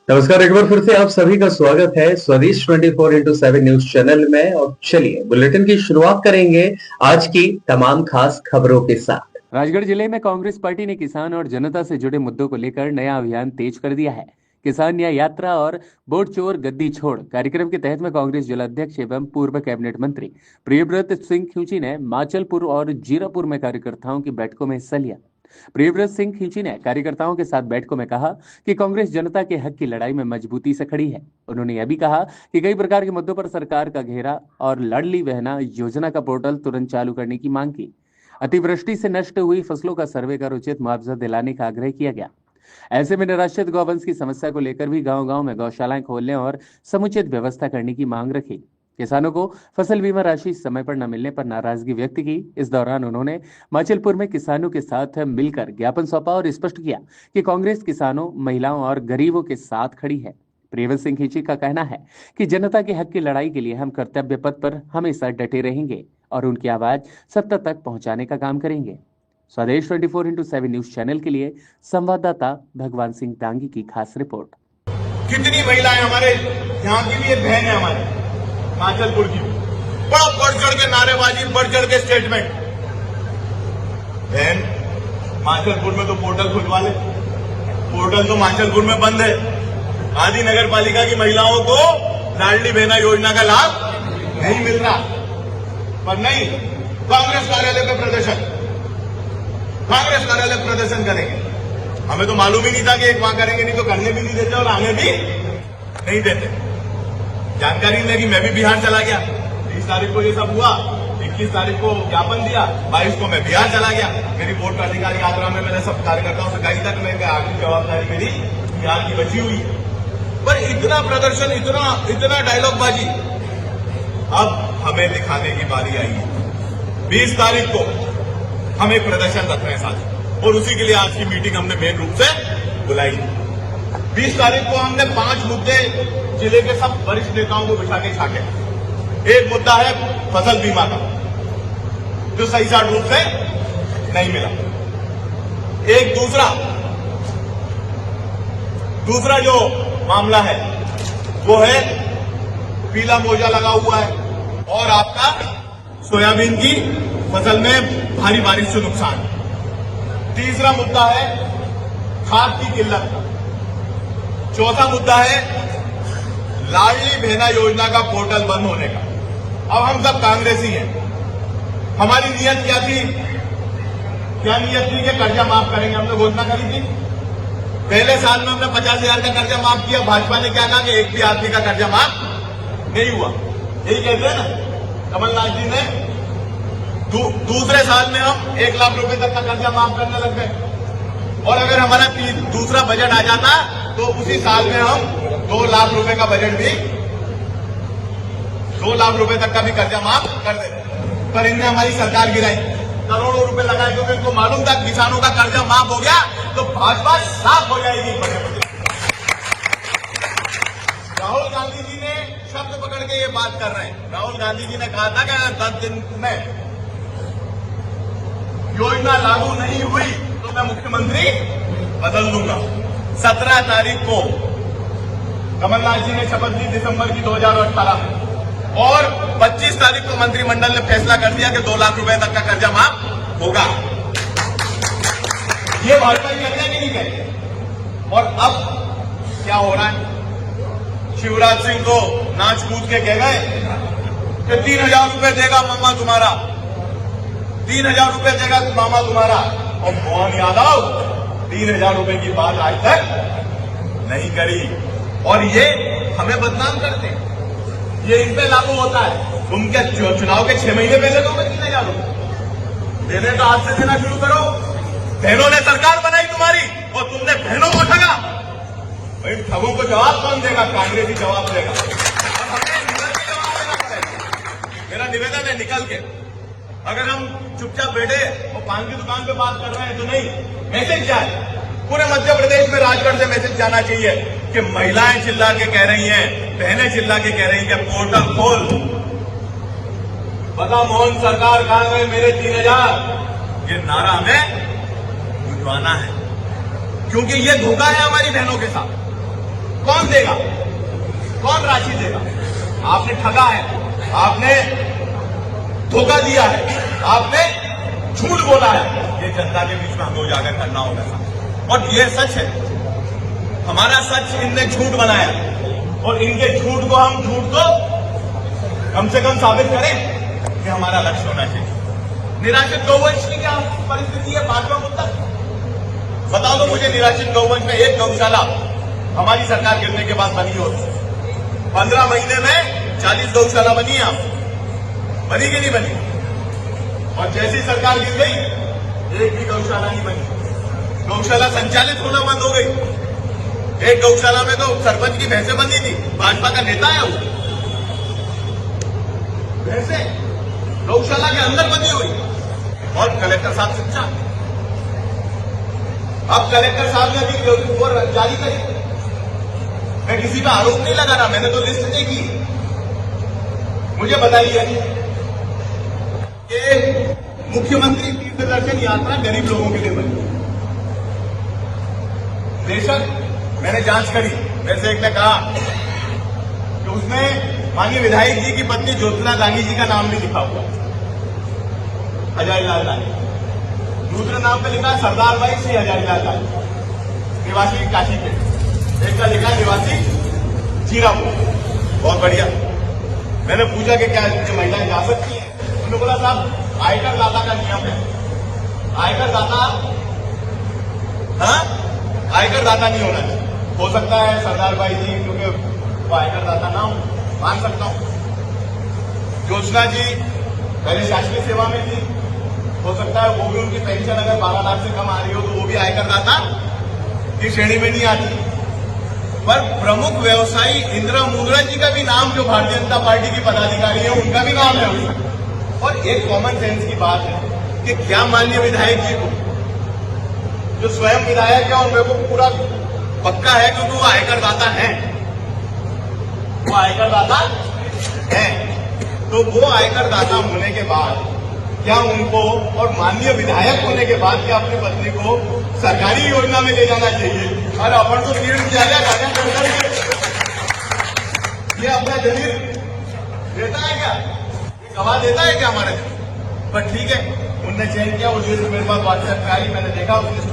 नमस्कार, एक बार फिर से आप सभी का स्वागत है स्वदेश 24x7 न्यूज चैनल में। और चलिए बुलेटिन की शुरुआत करेंगे आज की तमाम खास खबरों के साथ। राजगढ़ जिले में कांग्रेस पार्टी ने किसान और जनता से जुड़े मुद्दों को लेकर नया अभियान तेज कर दिया है। किसान न्याय यात्रा और वोट चोर गद्दी छोड़ कार्यक्रम के तहत में कांग्रेस जिलाध्यक्ष एवं पूर्व कैबिनेट मंत्री प्रियव्रत सिंह खींची ने माचलपुर और जीरापुर में कार्यकर्ताओं की बैठकों में हिस्सा लिया। प्रियव्रत सिंह खींची ने कार्यकर्ताओं के साथ बैठकों में कहा कि कांग्रेस जनता के हक की लड़ाई में मजबूती से खड़ी है। उन्होंने यह भी कहा कि कई प्रकार के मुद्दों पर सरकार का घेरा और लाडली बहना योजना का पोर्टल तुरंत चालू करने की मांग की। अतिवृष्टि से नष्ट हुई फसलों का सर्वे कर उचित मुआवजा दिलाने का आग्रह किया गया। ऐसे में निराश्रित गौवंश की समस्या को लेकर भी गांव-गांव में गौशालाएं खोलने और समुचित व्यवस्था करने की मांग रखी। किसानों को फसल बीमा राशि समय पर न मिलने पर नाराजगी व्यक्त की। इस दौरान उन्होंने माचलपुर में किसानों के साथ मिलकर ज्ञापन सौंपा और स्पष्ट किया कि कांग्रेस किसानों, महिलाओं और गरीबों के साथ खड़ी है। प्रियव्रत सिंह खींची का कहना है कि जनता के हक की लड़ाई के लिए हम कर्तव्य पथ पर हमेशा डटे रहेंगे और उनकी आवाज सत्ता तक पहुंचाने का काम करेंगे। स्वदेश 24x7 न्यूज चैनल के लिए संवाददाता भगवान सिंह डांगी की खास रिपोर्ट। कितनी महिलाएं हमारे यहाँ की भी एक बहन है, हमारे माचलपुर की बड़ा बढ़ चढ़ के नारेबाजी, बढ़ चढ़ के स्टेटमेंट। बहन, माचलपुर में तो पोर्टल खुलवा ले। पोर्टल तो माचलपुर में बंद है। आदि नगर पालिका की महिलाओं को लाडली बहना योजना का लाभ नहीं मिल रहा। पर नहीं, कांग्रेस कार्यालय पे प्रदर्शन, कांग्रेस कार्यालय प्रदर्शन करेंगे। हमें तो मालूम ही नहीं था कि एक वहां करेंगे, नहीं तो करने भी नहीं देते और आने भी नहीं देते। जानकारी लगी, मैं भी बिहार चला गया। 30 तारीख को ये सब हुआ, 21 तारीख को ज्ञापन दिया, 22 को मैं बिहार चला गया। मेरी वोट का अधिकार यात्रा में मैंने सब कार्यकर्ताओं से कही तक मैं आखिरी जवाबदारी मेरी बिहार की बची हुई। पर इतना प्रदर्शन, इतना डायलॉग बाजी, अब हमें दिखाने की बारी आई है। 20 तारीख को हम एक प्रदर्शन रख रहे हैं साथ, और उसी के लिए आज की मीटिंग हमने मेन रूप से बुलाई। 20 तारीख को हमने 5 मुद्दे जिले के सब वरिष्ठ नेताओं को बिठा के छाटे। एक मुद्दा है फसल बीमा का, जो सही साठ रूप से नहीं मिला। एक दूसरा जो मामला है वो है पीला मोजा लगा हुआ है और आपका सोयाबीन की फसल में भारी बारिश से नुकसान। तीसरा मुद्दा है खाद की किल्लत। चौथा मुद्दा है लाडली बहना योजना का पोर्टल बंद होने का। अब हम सब कांग्रेसी हैं। हमारी नीयत क्या थी? क्या नीयत थी कि कर्जा माफ करेंगे? हमने घोषणा करी थी। पहले साल में हमने 50,000 का कर्जा माफ किया। भाजपा ने क्या कहा कि एक भी आदमी का कर्जा माफ नहीं हुआ। यही कहते हैं ना कमलनाथ जी ने। दूसरे साल में हम 1 लाख रुपए तक का कर्जा माफ करने लग गए। और अगर हमारा दूसरा बजट आ जाता तो उसी साल में हम 2 लाख रुपए का बजट भी, 2 लाख रुपए तक का भी कर्जा माफ कर देते। पर इनने हमारी सरकार गिराई, करोड़ों रुपए लगाए, क्योंकि इनको मालूम था किसानों का कर्जा माफ हो गया तो भाजपा साफ हो जाएगी। राहुल गांधी जी ने शब्द पकड़ के ये बात कर रहे हैं। राहुल गांधी जी ने कहा था कि 10 दिन में योजना लागू नहीं हुई तो मैं मुख्यमंत्री बदल दूंगा। 17 तारीख को कमलनाथ जी ने शपथ ली दिसंबर की 2018 में, और 25 तारीख को मंत्रिमंडल ने फैसला कर दिया कि 2 लाख रुपए तक का कर्जा माफ होगा। ये भाजपा कहते हैं कि नहीं कहते? और अब क्या हो रहा है? शिवराज सिंह तो नाच कूद के कह गए कि 3,000 रुपए देगा मामा तुम्हारा, 3,000 रुपए देगा मामा तुम्हारा। और मोहन यादव 3,000 रुपए की बात आज तक नहीं करी, और ये हमें बदनाम करते हैं। ये इन पे लागू होता है। तुम क्या चुनाव के 6 महीने पहले दोगे 3,000 रुपए? देने तो आज से देना शुरू करो। बहनों ने सरकार बनाई तुम्हारी और तुमने बहनों को ठगा। भाई ठगों को जवाब कौन देगा? कांग्रेस ही जवाब देगा। मेरा निवेदन है, निकल के अगर हम चुपचाप बैठे और पान की दुकान पे बात कर रहे हैं तो नहीं, मैसेज जाए पूरे मध्य प्रदेश में। राजगढ़ से मैसेज जाना चाहिए कि महिलाएं चिल्ला के कह रही हैं, बहनें चिल्ला के कह रही हैं कि पोर्टल खोल। बता मोहन सरकार कहां गए मेरे 3,000? ये नारा हमें गुंजवाना है, क्योंकि ये धोखा है हमारी बहनों के साथ। कौन देगा? कौन राशि देगा? आपने ठगा है, आपने धोखा दिया है, आपने झूठ बोला है। ये जनता के बीच में हमें उजागर करना होगा और ये सच है, हमारा सच इनने झूठ बनाया और इनके झूठ को हम झूठ को कम से कम साबित करें कि हमारा लक्ष्य होना चाहिए। निराश्रित गौवंश की क्या परिस्थिति है? 5वां मुद्दा बताओ तो मुझे। निराश्रित गौवंश में एक गौशाला हमारी सरकार गिरने के बाद बनी होती, 15 महीने में 40 गौशाला बनी है। बनी कि नहीं बनी? और जैसी सरकार गिर गई एक भी गौशाला नहीं बनी, गौशाला संचालित होना बंद हो गई। एक गौशाला में तो सरपंच की भैंसें बंधी थी, भाजपा का नेता है वो, भैंसें गौशाला के अंदर बंधी हुई। और कलेक्टर साहब सच्चा, अब कलेक्टर साहब ने भी रिपोर्ट जारी करी। मैं किसी का आरोप नहीं लगा रहा, मैंने तो लिस्ट देखी। मुझे बताइए कि मुख्यमंत्री तीर्थ दर्शन यात्रा गरीब लोगों के लिए बनी। बेशक मैंने जांच करी, वैसे एक ने कहा कि उसमें माननीय विधायक जी की पत्नी ज्योत्सना गांधी जी का नाम भी लिखा हुआ, हजारीलाल गांधी। दूसरे नाम पे लिखा सरदार भाई श्री हजारीलाल गांधी, निवासी काशी के। एक का लिखा निवासी जीरापुर। बहुत बढ़िया। मैंने पूछा कि क्या ये महिलाएं जा सकती हैं? उन्होंने बोला साहब आयकर दाता का नियम है, आयकर दाता आयकर दाता नहीं होना चाहिए। हो सकता है सरदार भाई जी क्योंकि वो आयकर दाता ना हो, मान सकता हूं। ज्योत्सना जी पहले शासकीय सेवा में थी, हो सकता है वो भी उनकी पेंशन अगर 12 लाख से कम आ रही हो तो वो भी आयकर दाता की श्रेणी में नहीं आती। पर प्रमुख व्यवसायी इंदिरा मुंद्रा जी का भी नाम, जो भारतीय जनता पार्टी की पदाधिकारी है, उनका भी नाम है उसमें। और एक कॉमन सेंस की बात है कि क्या माननीय विधायक जी को, जो स्वयं विधायक है और मेरे को पूरा पक्का है क्योंकि वो आयकर दाता है, वो आयकर दाता है, तो वो आयकर दाता होने के बाद क्या उनको और माननीय विधायक होने के बाद क्या अपनी पत्नी को सरकारी योजना में ले जाना चाहिए? और अपन तो तीर किया गया ये अपना जमीन देता है क्या? ये गवाह देता है क्या हमारे? पर ठीक है, उनने चयन किया, वो लिस्ट मेरे पास व्हाट्सएप पे आई, मैंने देखा उस लिस्ट।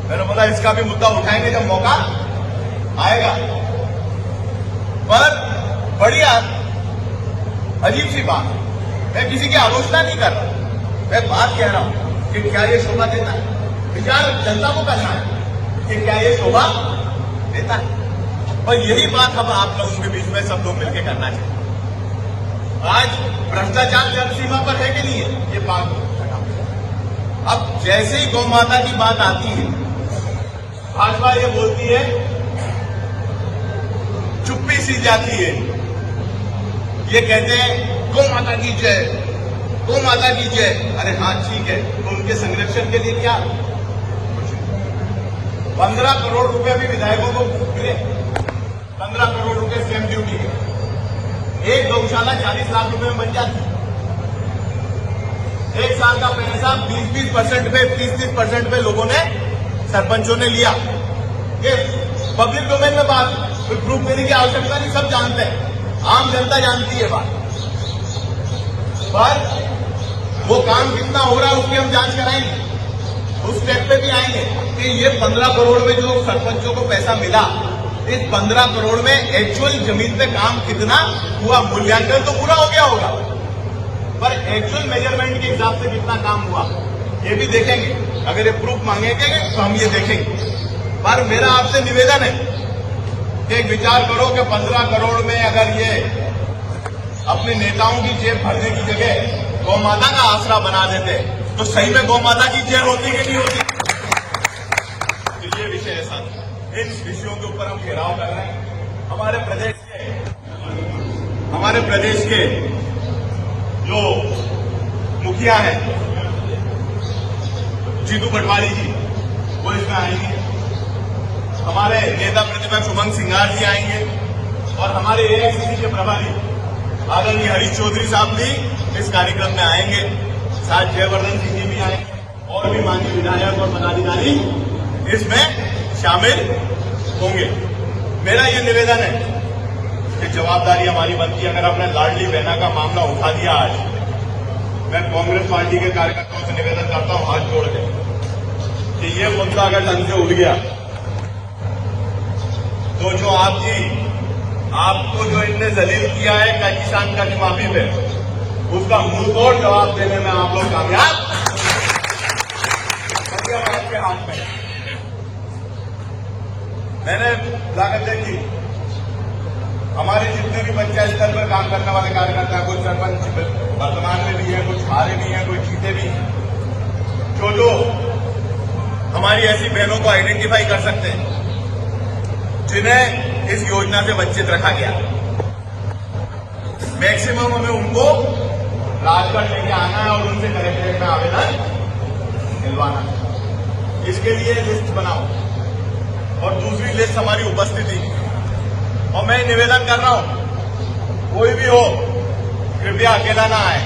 मैंने बोला इसका भी मुद्दा उठाएंगे जब मौका आएगा। पर बड़ी अजीब सी बात, मैं किसी की आलोचना नहीं कर रहा, मैं बात कह रहा हूं कि क्या ये शोभा देता है? विचार जनता को करना है कि क्या ये शोभा देता है। और यही बात हम आप लोगों के बीच में सब लोग मिलकर करना चाहिए। आज भ्रष्टाचार चरम सीमा पर है कि नहीं है? ये बात अब जैसे ही गौ माता की बात आती है, भाजपा ये बोलती है, चुप्पी सी जाती है। ये कहते हैं गौ माता की जय, गौ माता की जय। अरे हाँ ठीक है, तो उनके संरक्षण के लिए क्या? 15 करोड़ रुपए भी विधायकों को मिले, 15 करोड़ रुपए स्टैंप ड्यूटी के। एक गौशाला 40 लाख रुपए में बन जाती। एक साल का पैसा 20% पे 30% पे लोगों ने, सरपंचों ने लिया। ये पब्लिक डोमेन में बात, कोई प्रूफ देने की आवश्यकता नहीं, सब जानते हैं, आम जनता जानती है बात। पर वो काम कितना हो रहा है उसकी हम जांच कराएंगे, उस स्टेप पे भी आएंगे कि ये 15 करोड़ में जो सरपंचों को पैसा मिला, इस 15 करोड़ में एक्चुअल जमीन पे काम कितना हुआ? मूल्यांकन तो पूरा हो गया होगा, पर एक्चुअल मेजरमेंट के हिसाब से कितना काम हुआ ये भी देखेंगे। अगर ये प्रूफ मांगेंगे तो हम ये देखेंगे। पर मेरा आपसे निवेदन है कि एक विचार करो कि 15 करोड़ में अगर ये अपने नेताओं की जेब भरने की जगह गौ माता का आसरा बना देते तो सही में गौ माता की जेब होती कि नहीं होती? तो ये विषय है साथ, इन विषयों के ऊपर हम घेराव कर रहे हैं। हमारे प्रदेश के जो मुखिया हैं जीतू पटवारी जी, वो इसमें आएंगे। हमारे नेता प्रतिपक्ष उमंग सिंघार जी आएंगे और हमारे एआईसीसी के प्रभारी आदरणीय हरीश चौधरी साहब भी इस कार्यक्रम में आएंगे। साथ जयवर्धन सिंह जी भी आएंगे और भी माननीय विधायक और पदाधिकारी इसमें शामिल होंगे। मेरा ये निवेदन है कि जवाबदारी हमारी बनती है। अगर आपने लाडली बहना का मामला उठा दिया आज, मैं कांग्रेस पार्टी के कार्यकर्ताओं से निवेदन करता हूं हाथ जोड़ के कि ये मुद्दा अगर ढंग से उठ गया तो जो आपको जो इनने जलील किया है का किसान कर्ज माफी पे, उसका मुंह तोड़ जवाब देने में आप लोग कामयाब आपके हाथ में। मैंने लागत देखी, हमारे जितने भी पंचायत स्तर पर काम करने वाले कार्यकर्ता हैं, कुछ सरपंच वर्तमान में भी है, कुछ हारे भी हैं, कुछ जीते भी हैं, जो हमारी ऐसी बहनों को आइडेंटिफाई कर सकते हैं जिन्हें इस योजना से वंचित रखा गया। मैक्सिमम हमें उनको राजगढ़ लेके आना है और उनसे कलेक्ट्रेट में आवेदन दिलवाना है। इसके लिए लिस्ट बनाओ और दूसरी लिस्ट हमारी उपस्थिति। और मैं निवेदन कर रहा हूं, कोई भी हो कृपया अकेला ना आए।